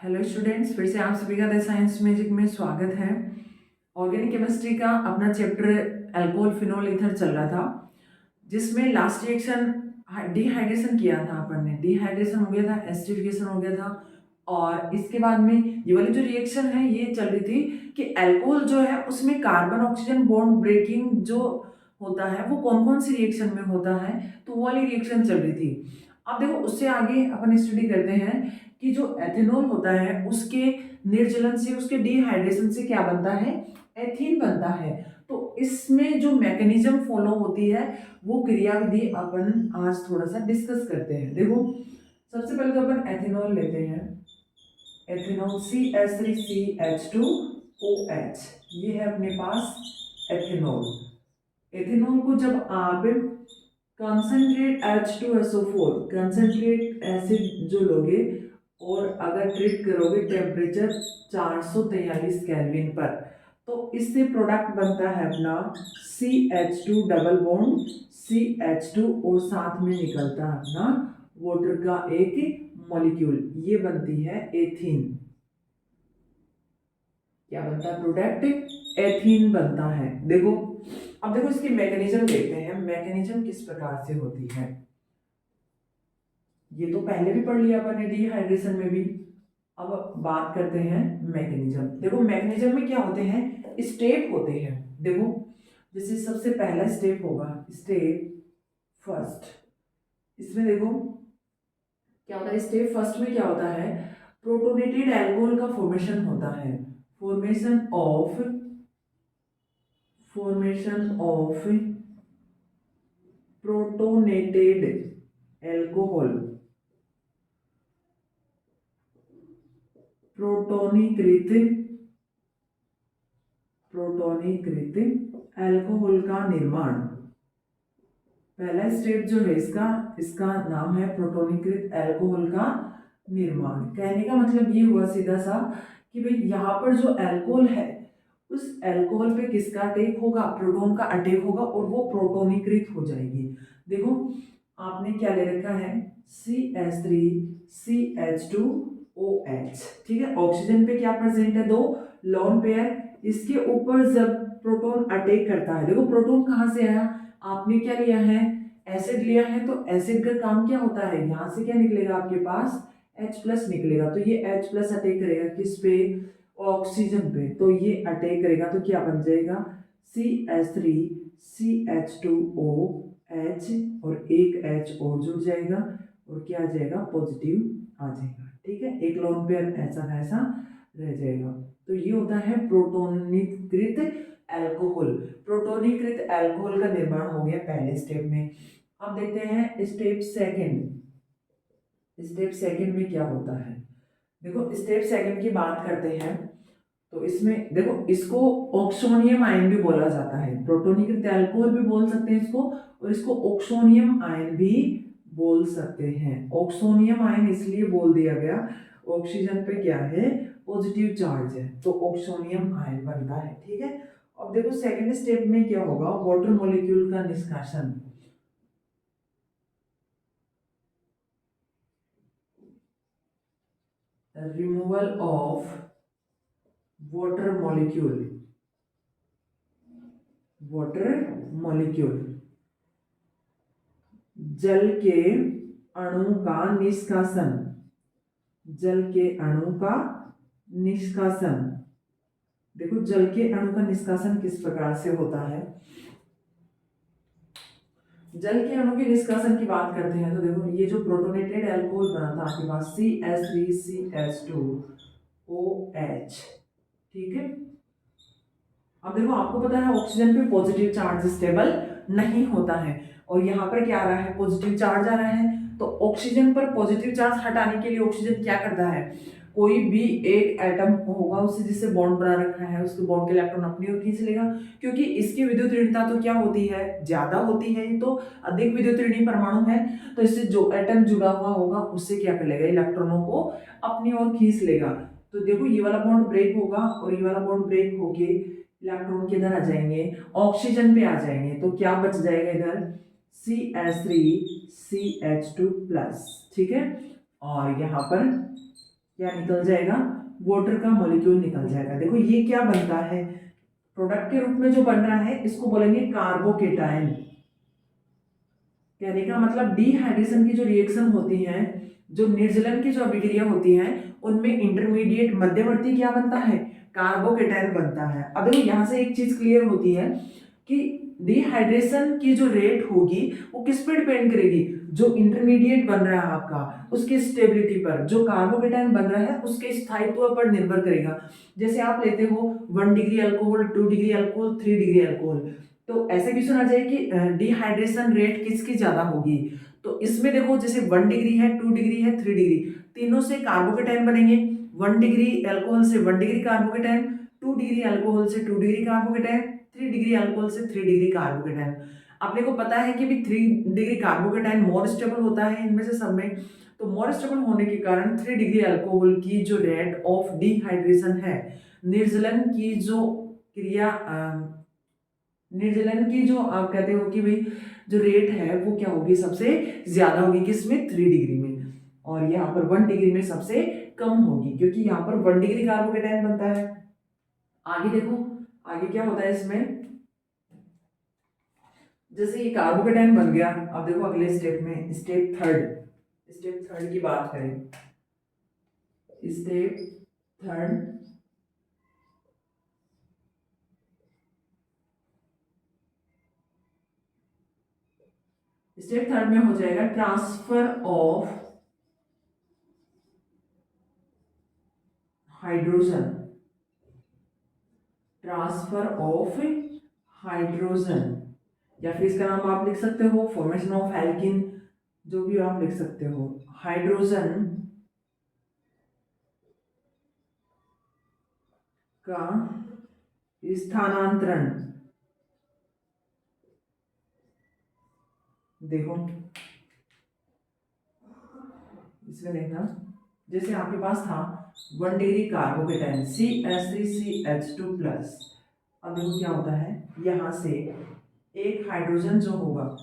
Hello students, फिर से आप सभी का द साइंस मैजिक में स्वागत है। ऑर्गेनिक केमिस्ट्री का अपना चैप्टर अल्कोहल फिनोल ईथर चल रहा था, जिसमें लास्ट रिएक्शन डिहाइड्रेशन किया था। अपन ने डिहाइड्रेशन हो गया था, एसिडिफिकेशन हो गया था, और इसके बाद में ये वाली जो रिएक्शन है ये चल रही थी कि अल्कोहल जो है उसमें कार्बन ऑक्सीजन बॉन्ड ब्रेकिंग जो होता है वो कौन कौन सी रिएक्शन में होता है, तो वो वाली रिएक्शन चल रही थी। अब देखो, उससे आगे अपन स्टडी करते हैं कि जो एथेनॉल होता है उसके निर्जलन से, उसके डिहाइड्रेशन से क्या बनता है, एथीन बनता है। तो इसमें जो मैकेनिज्म फॉलो होती है वो क्रियाविधि अपन आज थोड़ा सा डिस्कस करते हैं। देखो, सबसे पहले तो अपन एथेनॉल लेते हैं। एथेनॉल CH3CH2OH, ये है अपने पास एथेनॉल। एथेनॉल को जब आप कंसंट्रेट H2SO4 कंसंट्रेट एसिड जो लोगे और अगर ट्रीट करोगे टेम्परेचर 443 केल्विन पर, तो इससे प्रोडक्ट बनता है अपना CH2 डबल बॉन्ड CH2, और साथ में निकलता है अपना वाटर का एक मॉलिक्यूल, ये बनती है एथीन। क्या बनता है प्रोडक्ट, एथीन बनता है। देखो, अब देखो इसकी मैकेनिज्म देखते हैं, मैकेनिज्म किस प्रकार से होती है। ये तो पहले भी पढ़ लिया अपन ने डिहाइड्रेशन में भी। अब बात करते हैं मैकेनिज्म। देखो, मैकेनिज्म में क्या होते हैं, स्टेप होते हैं। देखो, जैसे सबसे पहला स्टेप होगा स्टेप फर्स्ट। इसमें देखो क्या होता है, स्टेप फर्स्ट में क्या होता है, प्रोटोनेटेड एल्कोहल का फॉर्मेशन होता है। फॉर्मेशन ऑफ प्रोटोनेटेड एल्कोहल, प्रोटोनीकृत प्रोटोनीकृत एल्कोहल का निर्माण। पहला स्टेप जो है इसका इसका नाम है प्रोटोनीकृत एल्कोहल का निर्माण। कहने का मतलब ये हुआ सीधा सा कि भाई यहाँ पर जो एल्कोहल है उस एल्कोहल पे किसका अटैक होगा, प्रोटॉन का अटैक होगा, और वो प्रोटोनीकृत हो जाएगी। देखो, आपने क्या ले रखा है, CH3CH2OH, ठीक है। ऑक्सीजन पे क्या प्रेजेंट है, दो लोन पेयर। इसके ऊपर जब प्रोटॉन अटैक करता है, देखो प्रोटॉन कहाँ से आया, आपने क्या लिया है, एसिड लिया है, तो एसिड का काम क्या होता है, यहाँ से क्या निकलेगा आपके पास H+ निकलेगा। तो ये H+ अटैक करेगा किस पे, ऑक्सीजन पे, तो ये अटैक करेगा तो क्या बन जाएगा, CH3CH2OH, और एक H और जुड़ जाएगा, और क्या आ जाएगा, पॉजिटिव आ जाएगा। ठीक है, एक लोन पेयर ऐसा ऐसा रह जाएगा। तो ये होता है प्रोटोनीकृत एल्कोहल। प्रोटोनीकृत एल्कोहल का निर्माण हो गया पहले स्टेप में। अब देखते हैं स्टेप सेकंड। स्टेप सेकंड में क्या होता है, देखो स्टेप सेकंड की बात करते हैं तो इसमें देखो, इसको ऑक्सोनियम आयन भी बोला जाता है। प्रोटोनीकृत एल्कोहल भी बोल सकते हैं इसको, और इसको ऑक्सोनियम आयन भी बोल सकते हैं। ऑक्सोनियम आयन इसलिए बोल दिया गया, ऑक्सीजन पे क्या है, पॉजिटिव चार्ज है, तो ऑक्सोनियम आयन बनता है। ठीक है। अब देखो सेकंड स्टेप में क्या होगा, वाटर मॉलिक्यूल का निष्कासन। रिमूवल ऑफ वाटर मॉलिक्यूल, जल के अणु का निष्कासन, जल के अणु का निष्कासन। देखो, जल के अणु का निष्कासन किस प्रकार से होता है। जल के अणु के निष्कासन की बात करते हैं तो देखो, ये जो प्रोटोनेटेड एल्कोहल बना था आपके पास CH3CH2OH, ठीक है। अब देखो, आपको पता है ऑक्सीजन पे पॉजिटिव चार्ज स्टेबल नहीं होता है, और यहाँ पर क्या आ रहा है, पॉजिटिव चार्ज आ रहा है। तो ऑक्सीजन पर पॉजिटिव चार्ज हटाने के लिए ऑक्सीजन क्या करता है, कोई भी एक एटम होगा उससे जिससे बॉन्ड बना रखा है, उसके बॉन्ड के इलेक्ट्रॉन अपनी ओर खींच लेगा, क्योंकि इसकी विद्युत ऋणता तो क्या होती है, ज्यादा होती है, ये तो अधिक विद्युत ऋणी परमाणु है। तो इससे जो एटम जुड़ा हुआ होगा उससे क्या कर लेगा, इलेक्ट्रॉनों को अपनी ओर खींच लेगा। तो देखो, ये वाला बॉन्ड ब्रेक होगा और ये वाला बॉन्ड ब्रेक होके इलेक्ट्रॉन किधर आ जाएंगे, ऑक्सीजन पे आ जाएंगे। तो क्या बच जाएगा इधर, CH3CH2+, ठीक है। और यहाँ पर क्या निकल जाएगा, वाटर का मॉलिक्यूल निकल जाएगा। देखो ये क्या बनता है, प्रोडक्ट के रूप में जो बन रहा है इसको बोलेंगे कार्बोकेटायन। कहने का मतलब डिहाइड्रेशन की जो रिएक्शन होती है, जो निर्जलन की जो अभिक्रिया होती है, उनमें इंटरमीडिएट मध्यवर्ती क्या बनता है, कार्बोकेटायन बनता है। अब देखो यहाँ से एक चीज क्लियर होती है कि डिहाइड्रेशन की जो रेट होगी वो किस पर डिपेंड करेगी, जो इंटरमीडिएट बन रहा है आपका उसकी स्टेबिलिटी पर, जो कार्बोकेटायन बन रहा है उसके स्थायित्व पर निर्भर करेगा। जैसे आप लेते हो 1 degree alcohol, 2 degree alcohol, 3 degree alcohol, तो ऐसे क्वेश्चन आ जाए कि डिहाइड्रेशन रेट किसकी ज्यादा होगी। तो इसमें देखो जैसे 1 डिग्री है, 2 डिग्री है, 3 डिग्री, तीनों से कार्बोकेटायन बनेंगे। 1 डिग्री अल्कोहल से 1 डिग्री कार्बोकेटायन, 2 डिग्री अल्कोहल से 2 डिग्री कार्बोकेटायन, 3 डिग्री अल्कोहल से 3 डिग्री कार्बोकेटायन। अपने को पता है कि भी 3 डिग्री कार्बोकेटायन मोर स्टेबल होता है इनमें से सब में। तो मोर स्टेबल होने के कारण 3 डिग्री अल्कोहल की जो रेट ऑफ डिहाइड्रेशन है, निर्जलन की जो क्रिया, निर्जलन की जो आप कहते हो कि भाई जो रेट है वो क्या होगी, सबसे ज्यादा होगी किसमें, 3 डिग्री में। और यहाँ पर 1 डिग्री में सबसे कम होगी, क्योंकि यहाँ पर 1 डिग्री कार्बोकेटायन बनता है। आगे देखो, आगे क्या होता है इसमें, जैसे ये कार्बोकेटायन बन गया। अब देखो अगले स्टेप में, स्टेप थर्ड की बात करें, स्टेप थर्ड, स्टेप थर्ड में हो जाएगा transfer of hydrogen, transfer of hydrogen, या फिर इसका नाम आप लिख सकते हो फॉर्मेशन ऑफ एल्किन, जो भी आप लिख सकते हो। हाइड्रोजन का स्थानांतरण, देखो इसमें देखना, जैसे आपके पास था 1 डिग्री कार्बोकेटायन CH3CH2+। अब देखो क्या होता है, यहाँ से एक हाइड्रोजन जो होगा,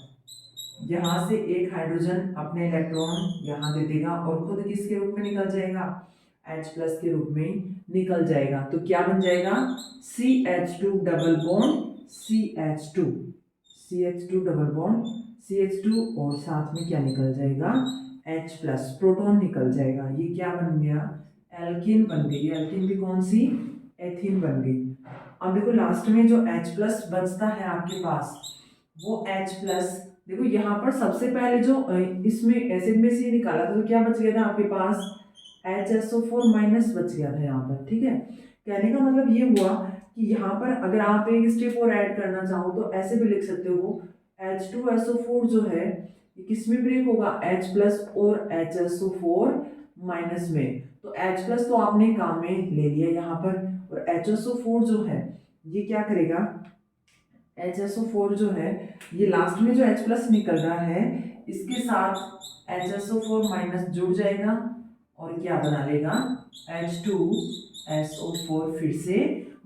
यहाँ से एक हाइड्रोजन अपने इलेक्ट्रॉन यहाँ दे देगा और खुद किसके रूप में निकल जाएगा, H+ के रूप में निकल जाएगा। तो क्या बन जाएगा, CH2 double bond CH2, CH2 double bond CH2, और साथ में क्या निकल जाएगा, H+, प्रोटॉन निकल जाएगा। ये क्या बन गया, एल्किन बन गई। एल्किन भी कौन सी, एथीन बन गई। अब देखो लास्ट में जो H+ बचता है आपके पास, वो H+, देखो यहाँ पर सबसे पहले जो इसमें एसिड में से निकाला था तो क्या बच गया था आपके पास, HSO4- बच गया था यहाँ पर। ठीक है, कहने का मतलब ये हुआ कि यहाँ पर अगर आप एक स्टेप और ऐड करना चाहो तो ऐसे भी लिख सकते हो, H2SO4 जो है ये किस में ब्रेक होगा, H+ और HSO4- में। तो H+ तो आपने काम में ले लिया यहाँ पर, और HSO4 जो है ये क्या करेगा, HSO4 जो है ये लास्ट में जो H+ निकल रहा है इसके साथ HSO4- जुड़ जाएगा और क्या बना लेगा, H2SO4 फिर से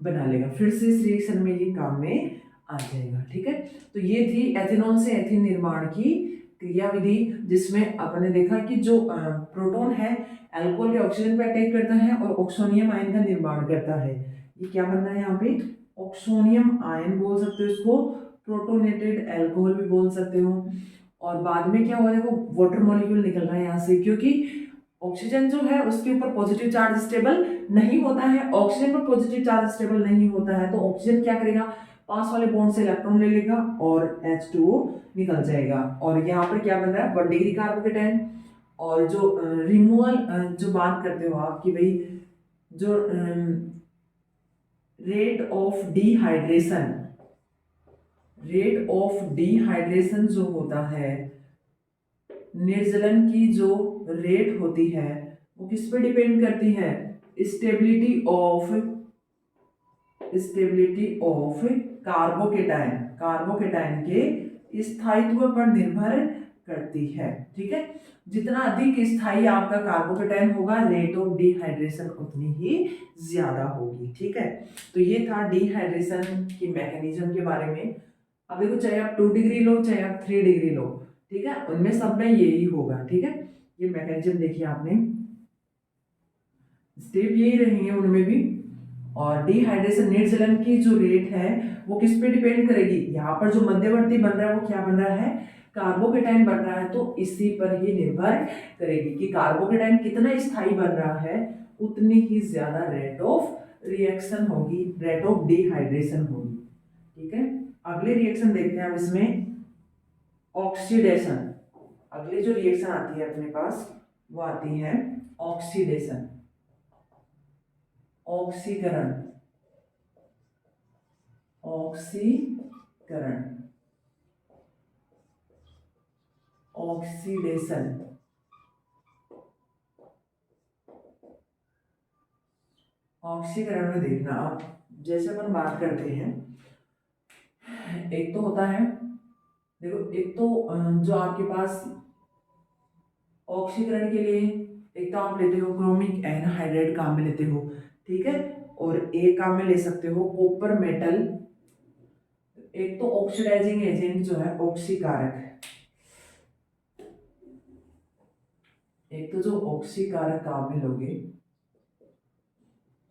बना लेगा, फिर से इस रिएक्शन में ये काम में आ जाएगा। ठीक है, तो ये थी एथेनॉल से एथीन निर्माण की क्रिया विधि, जिसमें आपने देखा कि जो प्रोटॉन है अल्कोहल के ऑक्सीजन पे अटैक करता है और ऑक्सोनियम आयन का निर्माण करता है। ये क्या बन रहा है यहाँ पे, ऑक्सोनियम आयन बोल सकते हो इसको, प्रोटोनेटेड अल्कोहल भी बोल सकते हो। और बाद में क्या हुआ, देखो वाटर मॉलिक्यूल निकल रहा है यहाँ से, क्योंकि ऑक्सीजन जो है उसके ऊपर पॉजिटिव चार्ज स्टेबल नहीं होता है, ऑक्सीजन पर पॉजिटिव चार्ज स्टेबल नहीं होता है, तो ऑक्सीजन क्या करेगा, पास वाले बॉन्ड से इलेक्ट्रॉन ले लेगा और H2O निकल जाएगा। और यहाँ पर क्या बन रहा है, 1 डिग्री कार्बोकेटायन। और जो रिमूवल जो बात करते हो आप कि भाई जो rate of dehydration, rate of dehydration जो होता है, निर्जलन की जो रेट होती है वो किस पे डिपेंड करती है, stability of, stability of carbocation, carbocation के स्थायित्व पर निर्भर करती है। ठीक है, जितना अधिक स्थायी आपका कार्बोकेटायन होगा रेट ऑफ डिहाइड्रेशन उतनी ही ज्यादा होगी। ठीक है, तो ये था डिहाइड्रेशन की मैकेनिज्म के बारे में। अब देखो चाहे आप 2 डिग्री लो चाहे आप 3 डिग्री लो, ठीक है, उनमें सब में यही होगा। ठीक है, ये मैकेनिज्म देखिए आपने, स्टेप यही रहेंगे उनमें भी। और डिहाइड्रेशन निर्जलन की जो रेट है वो किस पे डिपेंड करेगी, यहाँ पर जो मध्यवर्ती बन रहा है वो क्या बन रहा है, कार्बोकेटाइन बन रहा है, तो इसी पर ही निर्भर करेगी कि कार्बोकेटाइन कितना स्थायी बन रहा है, उतनी ही ज्यादा रेट ऑफ रिएक्शन होगी, रेट ऑफ डिहाइड्रेशन होगी। ठीक है, अगले रिएक्शन देखते हैं अब इसमें, ऑक्सीडेशन। अगली जो रिएक्शन आती है अपने पास वो आती है ऑक्सीडेशन, ऑक्सीकरण, ऑक्सीकरण, ऑक्सीडेशन। ऑक्सीकरण में देखना आप, जैसे अपन बात करते हैं, एक तो होता है, देखो एक तो जो आपके पास ऑक्सीकरण के लिए एक तो आप लेते हो क्रोमिक एनहाइड्राइड काम में लेते हो, ठीक है, और एक काम में ले सकते हो कॉपर मेटल। एक तो ऑक्सीडाइजिंग एजेंट जो है ऑक्सीकारक, एक तो जो ऑक्सीकारक काम में लोगे,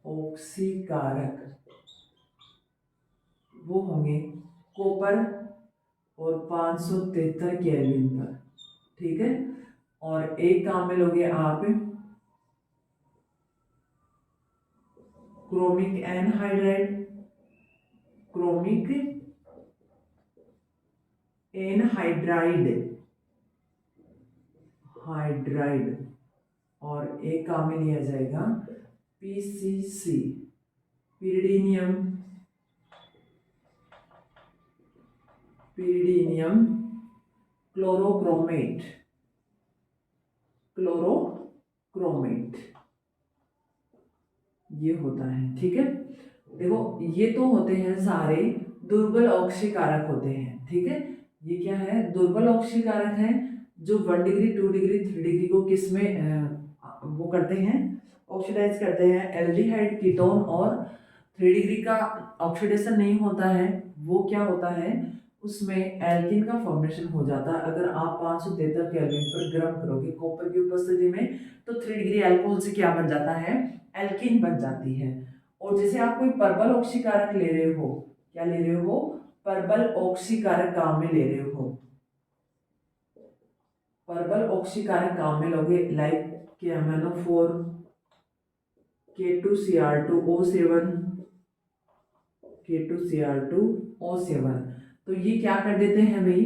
ऑक्सीकारक वो होंगे कॉपर और 573 केल्विन पर, ठीक है। और एक काम में लोगे आप chromic anhydride, chromic anhydride, hydride, और एक काम में लिया जाएगा पीसीसी, पिरिडीनियम, पिरिडीनियम क्लोरोक्रोमेट, क्लोरोक्रोमेट ये होता है, ठीक है। देखो ये तो होते हैं सारे दुर्बल ऑक्सीकारक होते हैं, ठीक है। ये क्या है, दुर्बल ऑक्सीकारक है, जो 1 डिग्री 2 डिग्री 3 डिग्री को किस में वो करते हैं, ऑक्सीडाइज करते हैं। एल्डिहाइड कीटोन और 3 डिग्री का ऑक्सीडेशन नहीं होता है, वो क्या होता है, उसमें एल्किन का फॉर्मेशन हो जाता है। अगर आप 573 केल्विन पर गर्म करोगे कॉपर की उपस्थिति में, तो 3 डिग्री अल्कोहल से क्या बन जाता है, एल्किन बन जाती है। और जैसे आप कोई प्रबल ऑक्सीकारक ले रहे हो, क्या ले रहे हो, प्रबल ऑक्सीकारक काम में ले रहे हो, प्रबल ऑक्सीकारक काम में लोगे, लाइक KMnO4, K2Cr2O7, K2Cr2O7, तो ये क्या कर देते हैं भाई,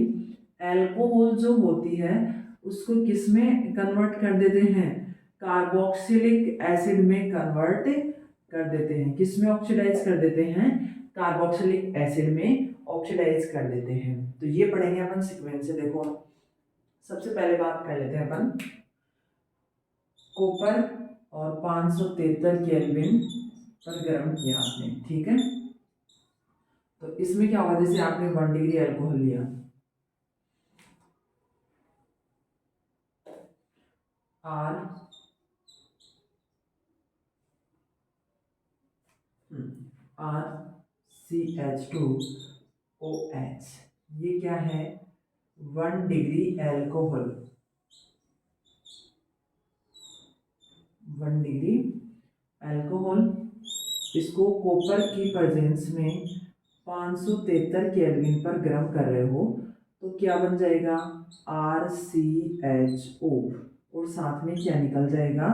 एल्कोहल जो होती है उसको किस में कन्वर्ट कर देते हैं, कार्बोक्सिलिक एसिड में कन्वर्ट कर देते हैं। किस में ऑक्सीडाइज कर देते हैं, कार्बोक्सिलिक एसिड में ऑक्सीडाइज कर देते हैं। तो ये पढ़ेंगे अपन सीक्वेंस से। देखो सबसे पहले बात कर लेते हैं अपन, कॉपर और 573 केल्विन पर गर्म किया आपने, ठीक है। तो इसमें क्या होगा, जैसे आपने 1 डिग्री अल्कोहल लिया, आर आर CH2OH, ये क्या है, 1 डिग्री एल्कोहल, 1 डिग्री एल्कोहल, इसको कॉपर की प्रेजेंस में 573 केल्विन पर गर्म कर रहे हो, तो क्या बन जाएगा, RCHO, और साथ में क्या निकल जाएगा,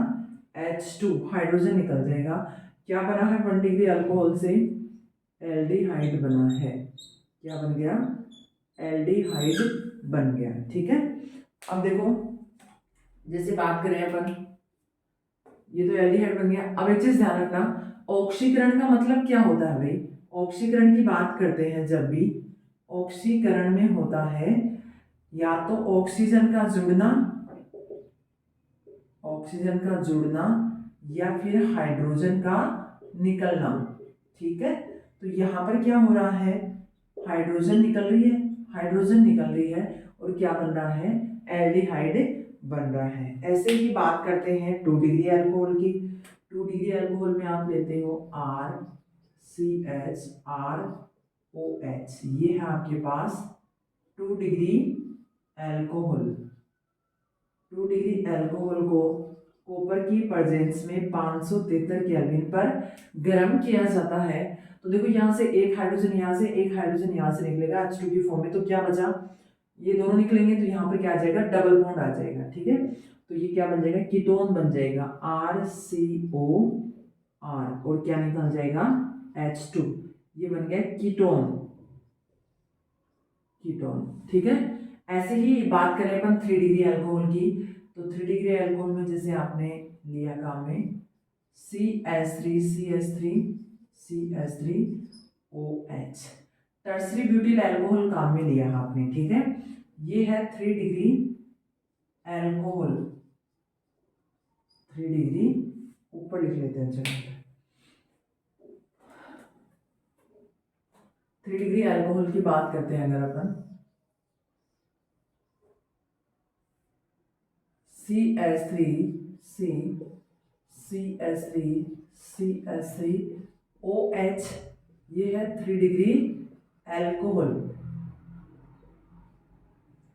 H2, हाइड्रोजन निकल जाएगा। क्या बना है 1 डिग्री अल्कोहल से, एल्डिहाइड बना है। क्या बन गया, एल्डिहाइड बन गया, ठीक है। अब देखो जैसे बात करें अपन, ये तो एल्डिहाइड बन गया। अब एक चीज ध्यान रखना, ऑक्सीकरण का मतलब क्या होता है भाई, ऑक्सीकरण की बात करते हैं जब भी, ऑक्सीकरण में होता है या तो ऑक्सीजन का जुड़ना, ऑक्सीजन का जुड़ना, या फिर हाइड्रोजन का निकलना, ठीक है। तो यहाँ पर क्या हो रहा है, हाइड्रोजन निकल रही है, हाइड्रोजन निकल रही है, और क्या बन रहा है, एल्डिहाइड बन रहा है। ऐसे ही बात करते हैं 2 डिग्री अल्कोहल की। 2 डिग्री अल्कोहल में आप लेते हो RCHROH, ये है आपके पास 2 डिग्री अल्कोहल। 2 डिग्री अल्कोहल को कॉपर की प्रेजेंस में 573 केल्विन पर गर्म किया जाता है, तो देखो यहाँ से एक हाइड्रोजन यहाँ से, एक हाइड्रोजन यहाँ से निकलेगा H2 की फॉर्म में, तो क्या बचा, ये दोनों निकलेंगे तो यहाँ पर क्या आ जाएगा, डबल बॉन्ड आ जाएगा। ठीक है, तो ये क्या बन जाएगा, कीटोन बन जाएगा RCOR, और क्या निकल जाएगा H2, ये बन गया कीटोन। कीटोन, ठीक है। ऐसे ही बात करें अपन 3 डिग्री अल्कोहल की, तो 3 डिग्री अल्कोहल में जैसे आपने लिया काम में CH3 CH3 CH3 OH, tertiary butyl alcohol काम में लिया है आपने। ठीक है, ये है 3 डिग्री अल्कोहल, 3 डिग्री, ऊपर लिख लेते हैं चलो, 3 डिग्री अल्कोहल की बात करते हैं अगर अपन, CH3 C CH3 CH3 OH, ये है 3 डिग्री अल्कोहल।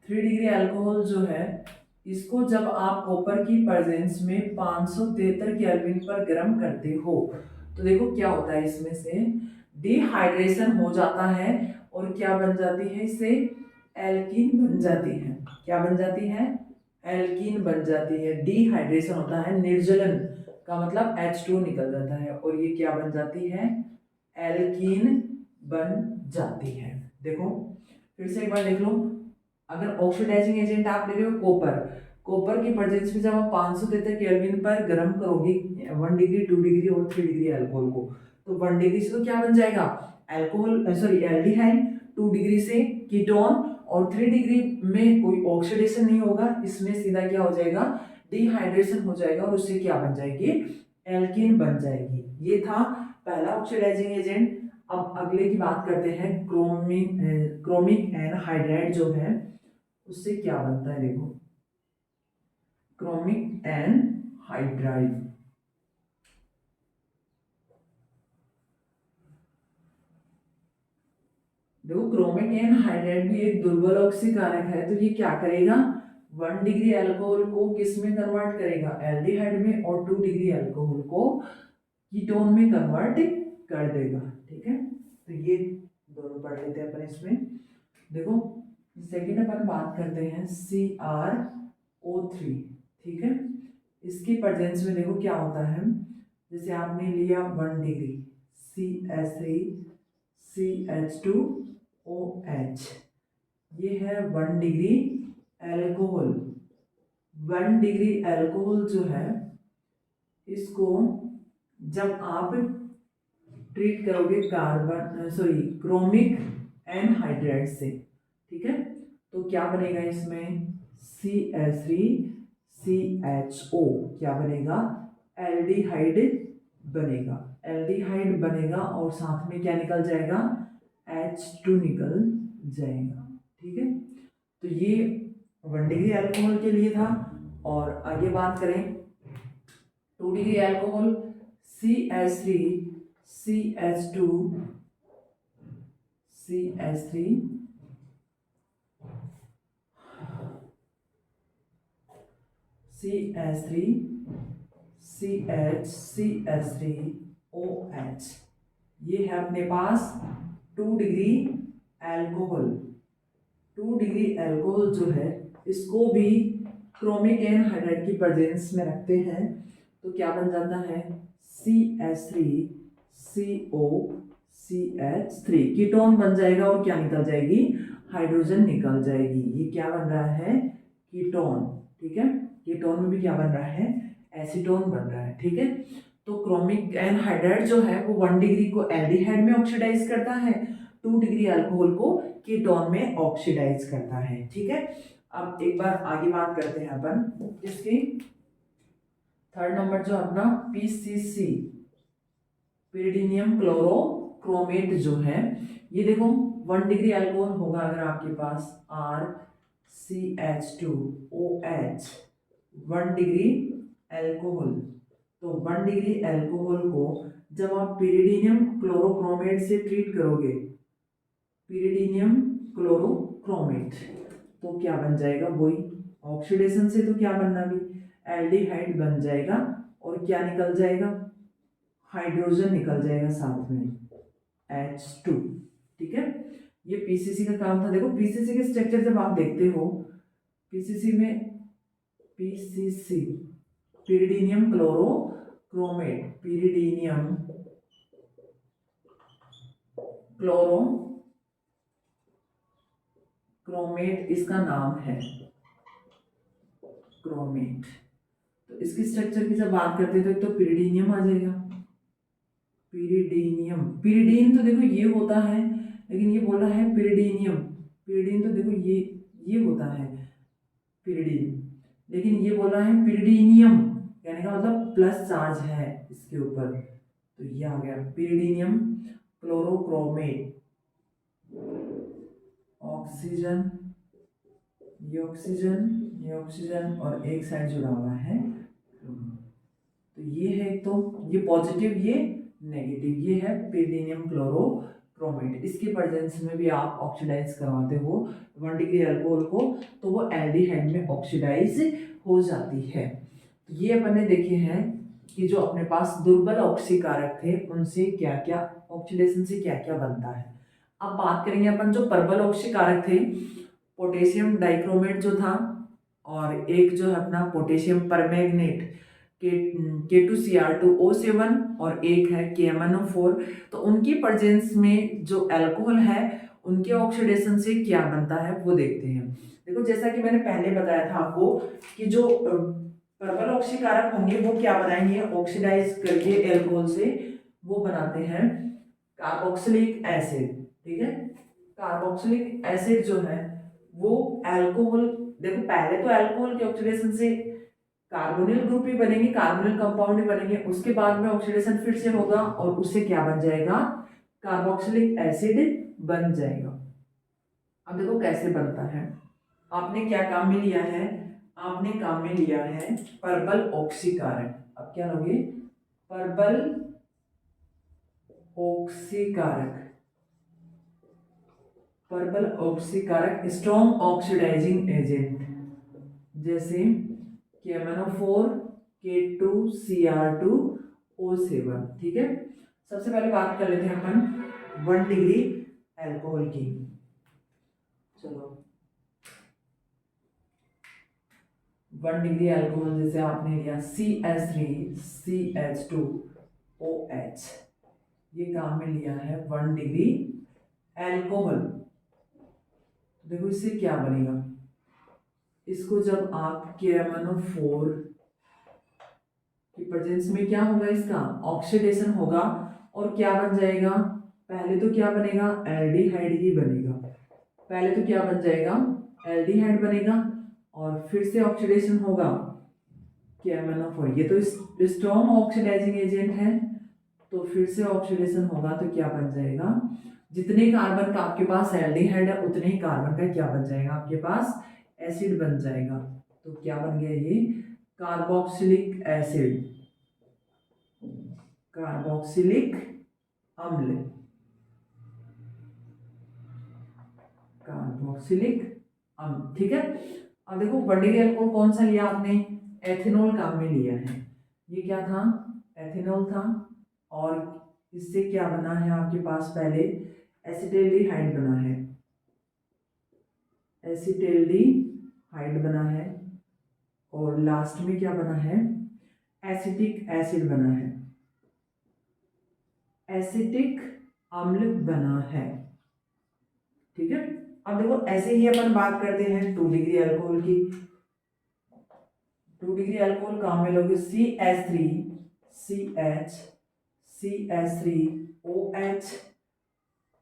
3 डिग्री अल्कोहल जो है, इसको जब आप कॉपर की प्रेजेंस में 573 केल्विन पर गर्म करते हो, तो देखो क्या होता है, इसमें से डिहाइड्रेशन हो जाता है और क्या बन जाती है, इससे एल्कीन बन जाती है। क्या बन जाती है, एल्कीन बन जाती है। डिहाइड्रेशन होता है, निर्जलन का मतलब H2 निकल जाता है, और ये क्या बन जाती है, एल्कीन बन जाती है। देखो फिर से एक बार देख लो, अगर ऑक्सीडाइजिंग एजेंट आप ले रहे हो कॉपर, कॉपर की प्रेजेंस में जब आप 573 केल्विन पर गर्म करोगे 1 डिग्री 2 डिग्री और 3 डिग्री अल्कोहल को, तो 1 डिग्री से तो क्या बन जाएगा, अल्कोहल सॉरी एल्डिहाइड, 2 डिग्री से कीटोन, और 3 डिग्री में कोई ऑक्सीडेशन नहीं होगा, इसमें सीधा क्या हो जाएगा, डिहाइड्रेशन हो जाएगा और उससे क्या बन जाएगी, एल्कीन बन जाएगी। ये था पहला ऑक्सीडाइजिंग एजेंट। अब अगले की बात करते हैं, क्रोमिक एनहाइड्राइड जो है, उससे क्या बनता है, देखो क्रोमिक एनहाइड्राइड, देखो क्रोमिक एनहाइड्राइड भी एक दुर्बल ऑक्सीकारक है, तो ये क्या करेगा, 1 डिग्री अल्कोहल को किस में कन्वर्ट करेगा, एल्डिहाइड में, और 2 डिग्री अल्कोहल को कीटोन में कन्वर्ट कर देगा। ठीक है, तो ये दोनों पढ़ लेते हैं अपन इसमें। देखो सेकेंड अपन बात करते हैं CrO3। ठीक है, इसकी प्रेजेंस में देखो क्या होता है, जैसे आपने लिया 1 डिग्री CH3 CH2OH, ये है 1 डिग्री अल्कोहल। 1 डिग्री अल्कोहल जो है, इसको जब आप ट्रीट करोगे कार्बन सॉरी क्रोमिक एनहाइड्राइड से, ठीक है, तो क्या बनेगा इसमें, CH3CHO, क्या बनेगा, एल्डिहाइड बनेगा, एल्डिहाइड बनेगा, और साथ में क्या निकल जाएगा, H2 निकल जाएगा। ठीक है, तो ये 1 डिग्री अल्कोहल के लिए था। और आगे बात करें 2 degree alcohol, CH3 CH2 CH3 CH3 CH3OH, ये है अपने पास 2 डिग्री अल्कोहल। 2 डिग्री अल्कोहल जो है, इसको भी क्रोमिक एनहाइड्राइड की प्रेजेंस में रखते हैं, तो क्या बन जाता है, CH3COCH3, कीटोन बन जाएगा, और क्या निकल जाएगी, हाइड्रोजन निकल जाएगी। ये क्या बन रहा है, कीटोन। ठीक है, कीटोन में भी क्या बन रहा है, एसीटोन बन रहा है। ठीक है, तो क्रोमिक एनहाइड्राइड जो है वो 1 डिग्री को एल्डिहाइड में ऑक्सीडाइज करता है, 2 डिग्री अल्कोहल को कीटोन में ऑक्सीडाइज करता है। ठीक है, अब एक बार आगे बात करते हैं अपन इसकी, थर्ड नंबर जो अपना PCC, पिरिडीनियम क्लोरोक्रोमेट जो है, ये देखो 1 डिग्री अल्कोहल होगा अगर आपके पास RCH2OH, 1 डिग्री अल्कोहल, तो 1 डिग्री अल्कोहल को जब आप पिरिडीनियम क्लोरोक्रोमेट से ट्रीट करोगे, पिरिडीनियम क्लोरोक्रोमेट, तो क्या बन जाएगा, वही ऑक्सीडेशन से तो क्या बनना भी, एल्डिहाइड बन जाएगा और क्या निकल जाएगा, हाइड्रोजन निकल जाएगा साथ में H2। ठीक है, ये पीसीसी का काम था। देखो पीसीसी के स्ट्रक्चर जब आप देखते हो, पीसीसी में पीसीसी पिरिडीनियम क्लोरोक्रोमेट, पिरिडीनियम क्लोरोक्रोमेट इसका नाम है, क्रोमेट। तो इसकी स्ट्रक्चर की जब बात करते हैं तो एक तो पिरिडीनियम आ जाएगा, पिरिडीनियम, पिरिडीन तो देखो ये होता है, लेकिन ये बोल रहा है पिरिडीनियम, पिरिडीन तो देखो ये होता है पिरिडीन, लेकिन ये बोल रहा है पिरिडीनियम, कहने का मतलब प्लस चार्ज है इसके ऊपर, तो ये आ गया पिरिडीनियम क्लोरोक्रोमेट। ऑक्सीजन, ये ऑक्सीजन, ये ऑक्सीजन और एक साइड जुड़ा हुआ है, तो ये है, तो ये पॉजिटिव ये नेगेटिव, ये है पिरिडीनियम क्लोरोक्रोमेट। इसके प्रेजेंस में भी आप ऑक्सीडाइज करवाते हो 1 डिग्री अल्कोहल को, तो वो एल्डिहाइड में ऑक्सीडाइज हो जाती है। तो ये अपन ने देखे हैं कि जो अपने पास दुर्बल ऑक्सीकारक थे उनसे क्या क्या, ऑक्सीडेशन से क्या क्या बनता है। अब बात करेंगे अपन जो प्रबल ऑक्सीकारक थे, पोटेशियम डाइक्रोमेट जो था, और एक जो है अपना पोटेशियम परमैंगनेट K2Cr2O7 और एक है KMnO4। तो उनकी प्रेजेंस में जो अल्कोहल है उनके ऑक्सीडेशन से क्या बनता है वो देखते हैं। देखो जैसा कि मैंने पहले बताया था आपको कि जो प्रबल ऑक्सीकारक होंगे वो क्या बनाएंगे, ऑक्सीडाइज करके अल्कोहल से वो बनाते हैं कार्बोक्सिलिक एसिड। ठीक है, कार्बोक्सिलिक एसिड जो है वो अल्कोहल, देखो पहले तो अल्कोहल के ऑक्सीडेशन से कार्बोनिल ग्रुप ही बनेंगे, कार्बोनिल कंपाउंड ही बनेंगे, उसके बाद में ऑक्सीडेशन फिर से होगा और उससे क्या बन जाएगा, कार्बोक्सिलिक एसिड बन जाएगा। अब देखो कैसे बनता है, आपने क्या काम में लिया है, आपने काम में लिया है प्रबल ऑक्सीकारक। अब क्या लोगे, प्रबल ऑक्सीकारक, प्रबल ऑक्सीकारक स्ट्रॉन्ग ऑक्सीडाइजिंग एजेंट, जैसे KMnO4, K2Cr2O7। ठीक है, सबसे पहले बात कर लेते हैं अपन 1 डिग्री अल्कोहल की। चलो 1 डिग्री अल्कोहल जैसे आपने लिया CH3CH2OH, ये काम में लिया है 1 डिग्री अल्कोहल। देखो इससे क्या बनेगा, इसको जब आप KMnO4 की प्रेजेंस में क्या होगा, इसका ऑक्सीडेशन होगा और क्या बन जाएगा, पहले तो क्या बनेगा, एल्डिहाइड ही बनेगा, पहले तो क्या बन जाएगा, एल्डिहाइड बनेगा और फिर से ऑक्सीडेशन होगा KMnO4, ये तो स्ट्रॉन्ग ऑक्सीडाइजिंग एजेंट है, तो फिर से ऑक्सीडेशन होगा तो क्या बन जाएगा, जितने कार्बन का आपके पास एल्डिहाइड है उतने ही कार्बन का क्या बन जाएगा, आपके पास एसिड बन जाएगा। तो क्या बन गया ये, कार्बोक्सिलिक एसिड, कार्बोक्सिलिक अम्ल, कार्बोक्सिलिक अम्ल। ठीक है, अब देखो 1 डिग्री अल्कोहल कौन सा लिया आपने, एथेनॉल काम में लिया है, ये क्या था, एथेनॉल था, और इससे क्या बना है आपके पास, पहले एसिटेल्डिहाइड बना है, एसिटेल्डिहाइड बना है, और लास्ट में क्या बना है, एसिटिक एसिड बना है, एसिटिक अम्ल बना है। ठीक है, अब देखो ऐसे ही अपन बात करते हैं 2 डिग्री अल्कोहल की। 2 डिग्री अल्कोहल काम में लोगे CH3OH,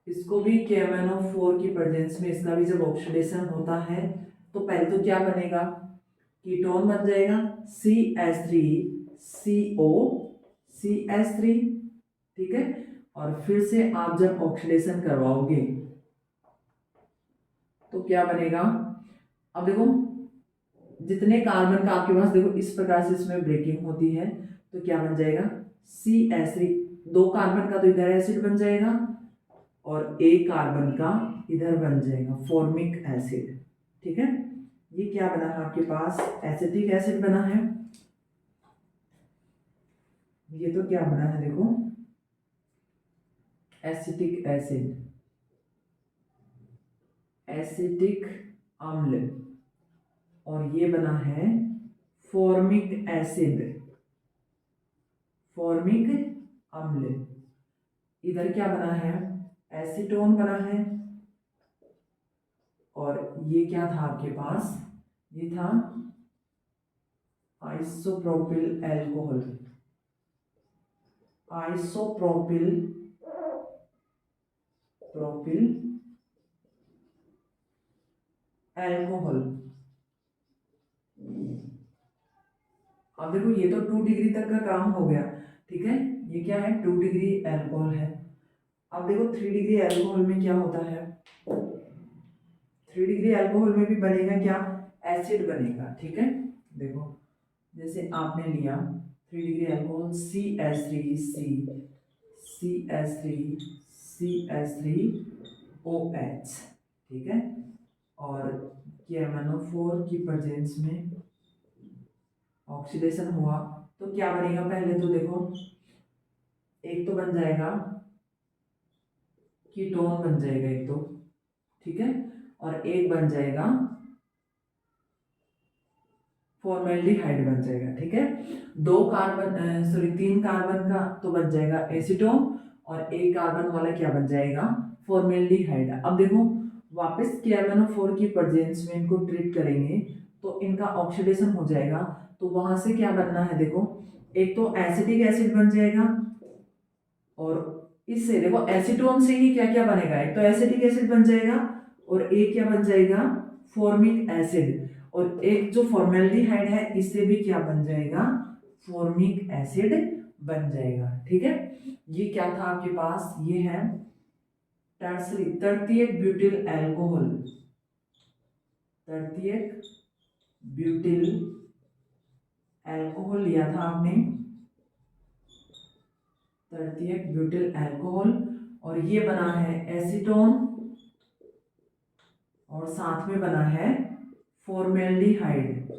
इसको भी KMnO4 की प्रेजेंस में इसका भी जब ऑक्सीडेशन होता है तो पहले तो क्या बनेगा, कीटोन बन जाएगा CH3CO, ठीक है, और फिर से आप जब ऑक्सीडेशन करवाओगे तो क्या बनेगा, अब देखो जितने कार्बन का आपके पास, देखो इस प्रकार से इसमें ब्रेकिंग होती है तो क्या बन जाएगा, CH3, 2 कार्बन का तो इधर एसिड बन जाएगा और एक कार्बन का इधर बन जाएगा फॉर्मिक एसिड। ठीक है, ये क्या बना है आपके पास, एसिटिक एसिड बना है। ये तो क्या बना है देखो, एसिटिक एसिड, एसिटिक अम्ल, और ये बना है फॉर्मिक एसिड, फॉर्मिक अम्ल। इधर क्या बना है, एसीटोन बना है, और ये क्या था आपके पास, ये था isopropyl alcohol, isopropyl propyl alcohol. अब देखो ये तो 2 डिग्री तक का काम हो गया, ठीक है, ये क्या है 2 डिग्री एल्कोहल है। अब देखो 3 डिग्री एल्कोहल में क्या होता है, 3 डिग्री एल्कोहल में भी बनेगा क्या, एसिड बनेगा, ठीक है। देखो जैसे आपने लिया 3 डिग्री एल्कोहल, CH3, ठीक है, और KMnO4 की प्रेजेंस में ऑक्सीडेशन हुआ तो क्या बनेगा, पहले तो देखो एक तो बन जाएगा कीटोन बन जाएगा एक तो, ठीक है, और एक बन जाएगा फॉर्मेल्डिहाइड बन जाएगा, ठीक है। 3 कार्बन का तो बन जाएगा एसीटोन, और एक कार्बन वाला क्या बन जाएगा, फॉर्मेल्डिहाइड। अब देखो वापस KMnO4 की प्रेजेंस में इनको ट्रीट करेंगे तो इनका ऑक्सीडेशन हो जाएगा, तो वहां से क्या बनना है देखो, एक तो एसिटिक एसिड बन जाएगा, और इससे देखो एसीटोन से ही क्या क्या बनेगा, एक तो एसिटिक एसिड बन जाएगा, और एक क्या बन जाएगा, फॉर्मिक एसिड, और एक जो फॉर्मेल्डिहाइड है इससे भी क्या बन जाएगा, फॉर्मिक एसिड बन जाएगा, ठीक है। ये क्या था आपके पास, ये है टर्सरी तृतीयक ब्यूटिल एल्कोहल, तृतीयक ब्यूटिल एल्कोहल लिया था आपने, तृतीयक ब्यूटिल एल्कोहल, और ये बना है एसीटोन, और साथ में बना है फॉर्मेल्डिहाइड,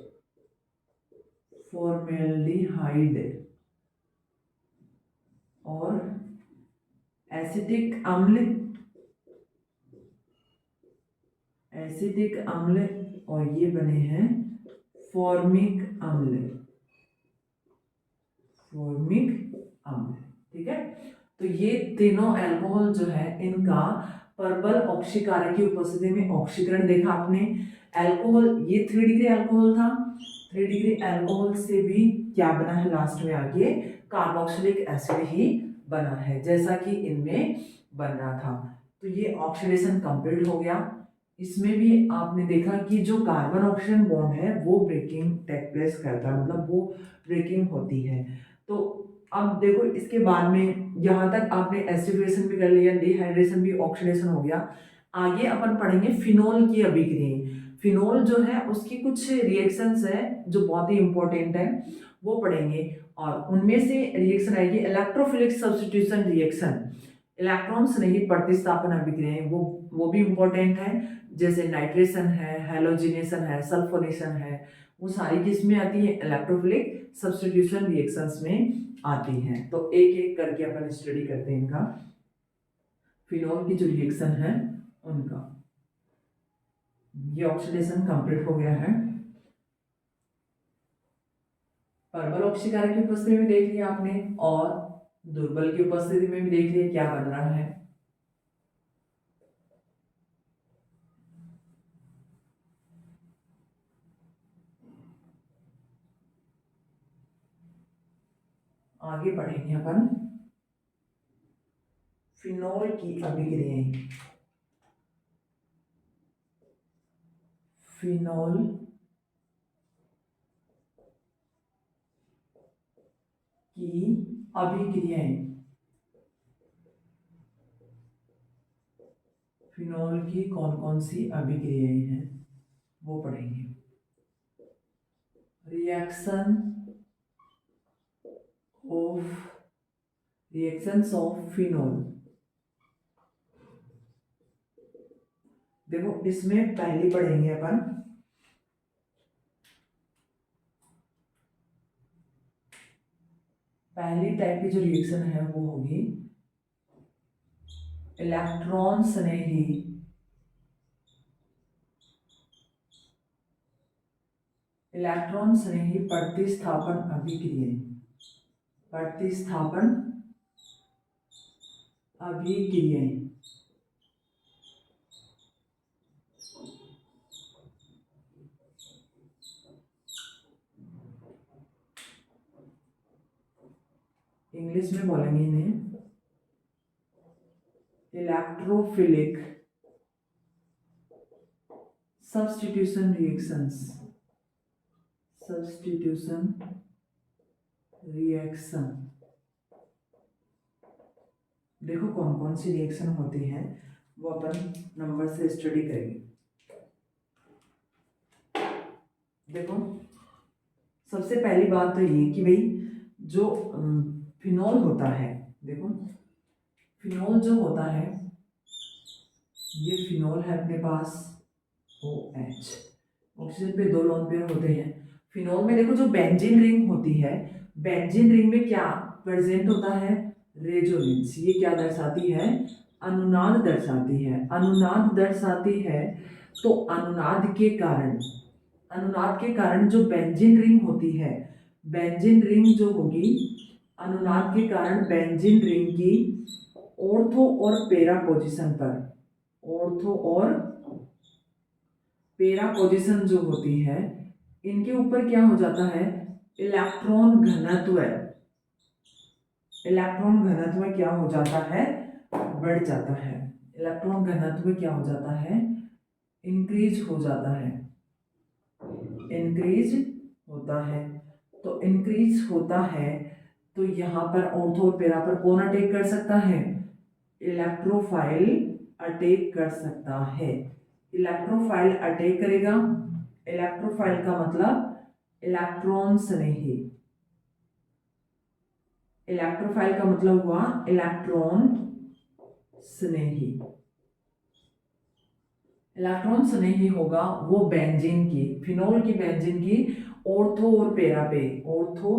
फॉर्मेल्डिहाइड, और एसिटिक अम्ल, एसिटिक अम्ल, और ये बने हैं फॉर्मिक अम्ल, फॉर्मिक अम्ल, ठीक है। तो ये तीनों अल्कोहल जो है इनका प्रबल ऑक्सीकारक की उपस्थिति में ऑक्सीकरण देखा आपने। अल्कोहल ये 3 डिग्री अल्कोहल था, 3 डिग्री अल्कोहल से भी क्या बना है लास्ट में आगे, कार्बोक्सिलिक एसिड ही बना है जैसा कि इनमें बन रहा था। तो ये ऑक्सीडेशन कंप्लीट हो गया। इसमें भी आपने देखा कि जो कार्बन ऑक्सीजन बॉन्ड है वो ब्रेकिंग टेक प्लेस करता है, मतलब वो ब्रेकिंग होती है। तो अब देखो इसके बाद में यहाँ तक आपने एसिडिफिकेशन भी कर लिया, डिहाइड्रेशन भी, ऑक्सीडेशन हो गया। आगे अपन पढ़ेंगे फिनोल की अभिक्रियाएं। फिनोल जो है उसकी कुछ रिएक्शंस है जो बहुत ही इंपॉर्टेंट है, वो पढ़ेंगे, और उनमें से रिएक्शन आएगी इलेक्ट्रोफिलिक सब्स्टिट्यूशन रिएक्शन, इलेक्ट्रॉन्स नहीं प्रतिस्थापन अभिक्रियाएं, वो भी इंपॉर्टेंट है, जैसे नाइट्रेशन है, हेलोजिनेशन है, सल्फोनेशन है, वो सारी किसमें आती है, इलेक्ट्रोफिलिक सब्स्टिट्यूशन रिएक्शंस में आती हैं। तो एक एक करके अपन स्टडी करते हैं इनका, फिनोल की जो रिएक्शन है उनका। ये ऑक्सीडेशन कंप्लीट हो गया है। प्रबल ऑक्सीकारक की उपस्थिति में देख लिया आपने, और दुर्बल की उपस्थिति में भी देख लिया क्या बन रहा है। आगे बढ़ेंगे अपन फिनोल की अभिक्रियाएं। फिनोल की अभिक्रियाएं, फिनोल की कौन कौन सी अभिक्रियाएं हैं वो पढ़ेंगे। Reaction of, reactions of phenol. देखो इसमें पहली पढ़ेंगे अपन पहली टाइप की जो रिएक्शन है वो होगी इलेक्ट्रॉन स्नेही प्रतिस्थापन अभिक्रिया। प्रतिस्थापन अभिक्रिया। इंग्लिश में बोलेंगे इन्हें electrophilic substitution reactions. Substitution reaction. देखो कौन कौन सी रिएक्शन होती है वो अपन नंबर से स्टडी करेंगे। देखो सबसे पहली बात तो ये कि भाई जो फिनोल होता है, देखो फिनोल जो होता है ये फिनोल है अपने पास OH, ऑक्सीजन पे 2 लोन पेयर होते हैं। फिनोल में देखो जो बेंजीन रिंग होती है, बेंजीन रिंग में क्या प्रेजेंट होता है, रेजोनेंस। ये क्या दर्शाती है, अनुनाद दर्शाती है। अनुनाद दर्शाती है तो अनुनाद के कारण जो बेंजीन रिंग होती है, बेंजीन रिंग जो होगी अनुनाद के कारण बेंजीन रिंग की ऑर्थो और पैरा पोजीशन पर, ऑर्थो और पैरा पोजीशन जो होती है इनके ऊपर क्या हो जाता है, इलेक्ट्रॉन घनत्व। इलेक्ट्रॉन घनत्व क्या हो जाता है, बढ़ जाता है। इलेक्ट्रॉन घनत्व क्या हो जाता है, इंक्रीज हो जाता है। इंक्रीज होता है तो इंक्रीज होता है तो यहाँ पर ऑर्थो और पैरा पर कौन अटैक कर सकता है, इलेक्ट्रोफाइल अटैक कर सकता है। इलेक्ट्रोफाइल अटैक करेगा। इलेक्ट्रोफाइल का मतलब इलेक्ट्रॉन स्नेही। इलेक्ट्रोफाइल का मतलब हुआ इलेक्ट्रॉन स्नेही। इलेक्ट्रॉन स्नेही होगा वो बेंजीन की, फिनोल की बेंजीन की ऑर्थो और पैरा पे, ऑर्थो